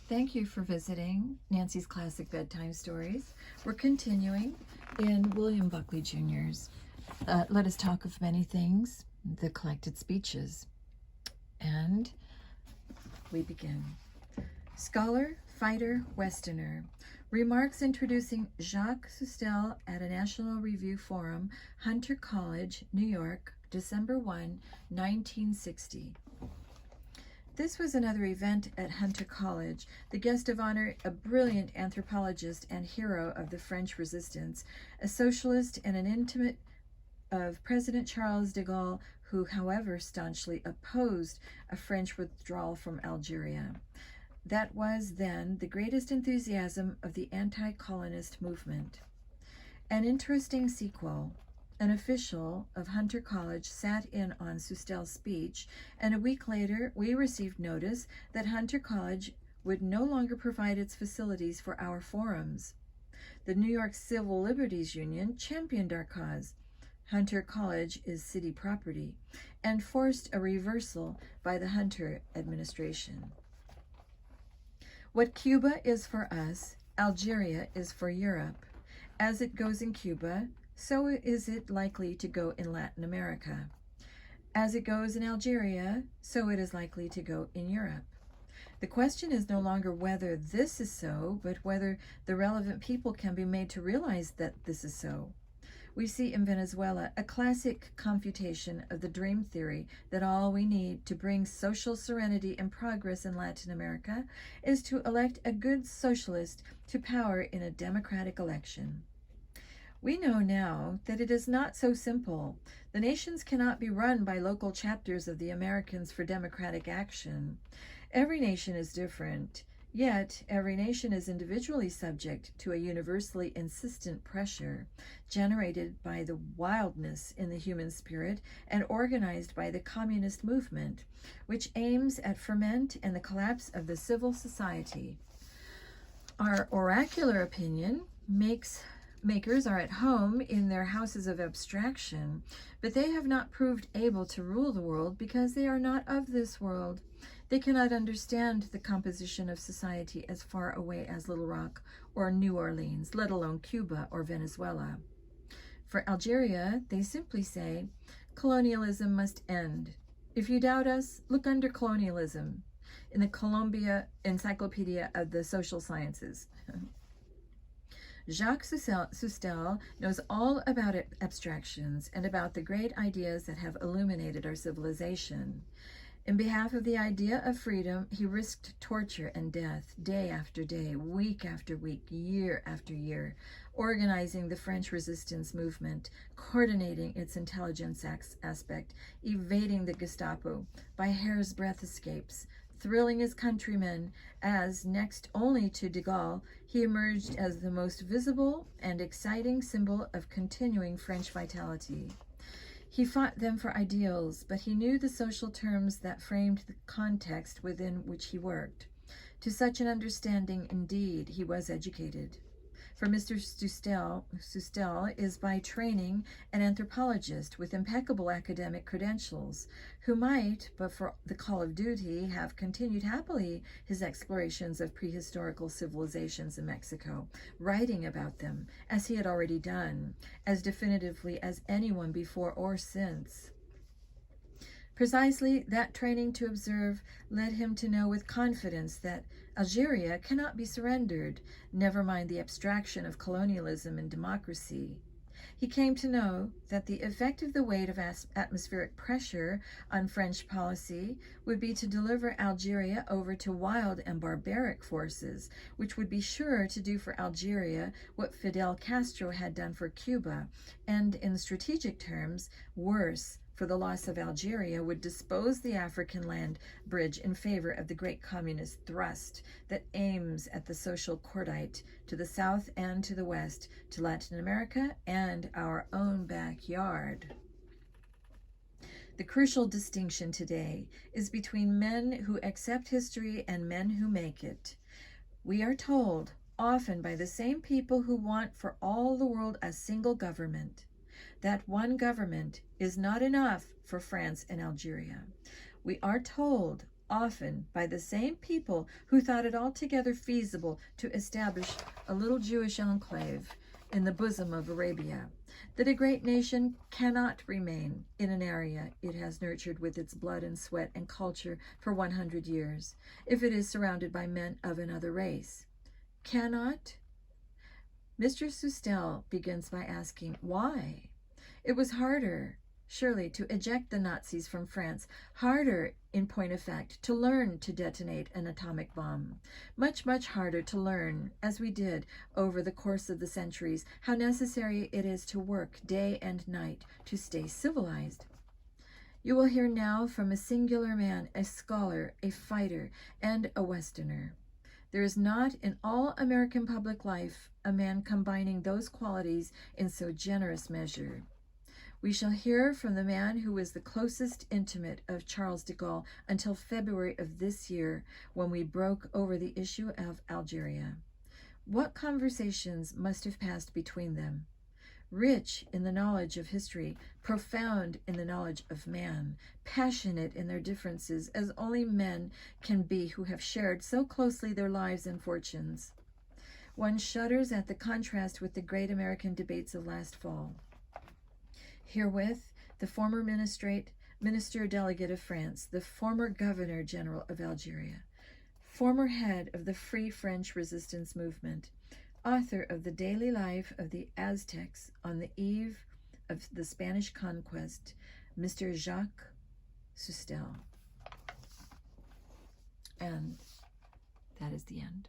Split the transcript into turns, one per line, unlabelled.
Thank you for visiting Nancy's Classic Bedtime Stories. We're continuing in William Buckley Jr.'s Let Us Talk of Many Things, the collected speeches. And we begin. Scholar, fighter, Westerner. Remarks introducing Jacques Soustelle at a National Review Forum, Hunter College, New York, December 1, 1960. This was another event at Hunter College. The guest of honor, a brilliant anthropologist and hero of the French resistance, a socialist and an intimate of President Charles de Gaulle, who, however, staunchly opposed a French withdrawal from Algeria. That was then the greatest enthusiasm of the anti-colonist movement. An interesting sequel. An official of Hunter College sat in on Soustelle's speech, and a week later we received notice that Hunter College would no longer provide its facilities for our forums. The New York Civil Liberties Union championed our cause. Hunter College is city property, and forced a reversal by the Hunter administration. What Cuba is for us, Algeria is for Europe. As it goes in Cuba, so is it likely to go in Latin America. As it goes in Algeria, so it is likely to go in Europe. The question is no longer whether this is so, but whether the relevant people can be made to realize that this is so. We see in Venezuela a classic confutation of the dream theory that all we need to bring social serenity and progress in Latin America is to elect a good socialist to power in a democratic election. We know now that it is not so simple. The nations cannot be run by local chapters of the Americans for Democratic Action. Every nation is different, yet every nation is individually subject to a universally insistent pressure generated by the wildness in the human spirit and organized by the communist movement, which aims at ferment and the collapse of the civil society. Our oracular opinion makers are at home in their houses of abstraction, but they have not proved able to rule the world because they are not of this world. They cannot understand the composition of society as far away as Little Rock or New Orleans, let alone Cuba or Venezuela. For Algeria, they simply say, colonialism must end. If you doubt us, look under colonialism in the Columbia Encyclopedia of the Social Sciences. Jacques Soustelle knows all about abstractions and about the great ideas that have illuminated our civilization. In behalf of the idea of freedom, he risked torture and death day after day, week after week, year after year, organizing the French resistance movement, coordinating its intelligence aspect, evading the Gestapo by hair's breadth escapes, thrilling his countrymen as, next only to de Gaulle, he emerged as the most visible and exciting symbol of continuing French vitality. He fought them for ideals, but he knew the social terms that framed the context within which he worked. To such an understanding, indeed, he was educated. For Mr. Soustelle is by training an anthropologist with impeccable academic credentials, who might, but for the call of duty, have continued happily his explorations of prehistorical civilizations in Mexico, writing about them, as he had already done, as definitively as anyone before or since. Precisely that training to observe led him to know with confidence that Algeria cannot be surrendered, never mind the abstraction of colonialism and democracy. He came to know that the effect of the weight of atmospheric pressure on French policy would be to deliver Algeria over to wild and barbaric forces, which would be sure to do for Algeria what Fidel Castro had done for Cuba, and in strategic terms, worse, for the loss of Algeria would dispose the African land bridge in favor of the great communist thrust that aims at the social cordite to the south and to the west, to Latin America and our own backyard. The crucial distinction today is between men who accept history and men who make it. We are told, often by the same people who want for all the world a single government, that one government is not enough for France and Algeria. We are told often by the same people who thought it altogether feasible to establish a little Jewish enclave in the bosom of Arabia, that a great nation cannot remain in an area it has nurtured with its blood and sweat and culture for 100 years, if it is surrounded by men of another race. Cannot? Mr. Soustelle begins by asking, why? It was harder, surely, to eject the Nazis from France, harder, in point of fact, to learn to detonate an atomic bomb. Much, much harder to learn, as we did over the course of the centuries, how necessary it is to work day and night to stay civilized. You will hear now from a singular man, a scholar, a fighter, and a Westerner. There is not in all American public life a man combining those qualities in so generous measure. We shall hear from the man who was the closest intimate of Charles de Gaulle until February of this year, when we broke over the issue of Algeria. What conversations must have passed between them? Rich in the knowledge of history, profound in the knowledge of man, passionate in their differences as only men can be who have shared so closely their lives and fortunes. One shudders at the contrast with the great American debates of last fall. Herewith, the former minister delegate of France, the former governor general of Algeria, former head of the Free French Resistance Movement, author of The Daily Life of the Aztecs on the Eve of the Spanish Conquest, Mr. Jacques Soustelle. And that is the end.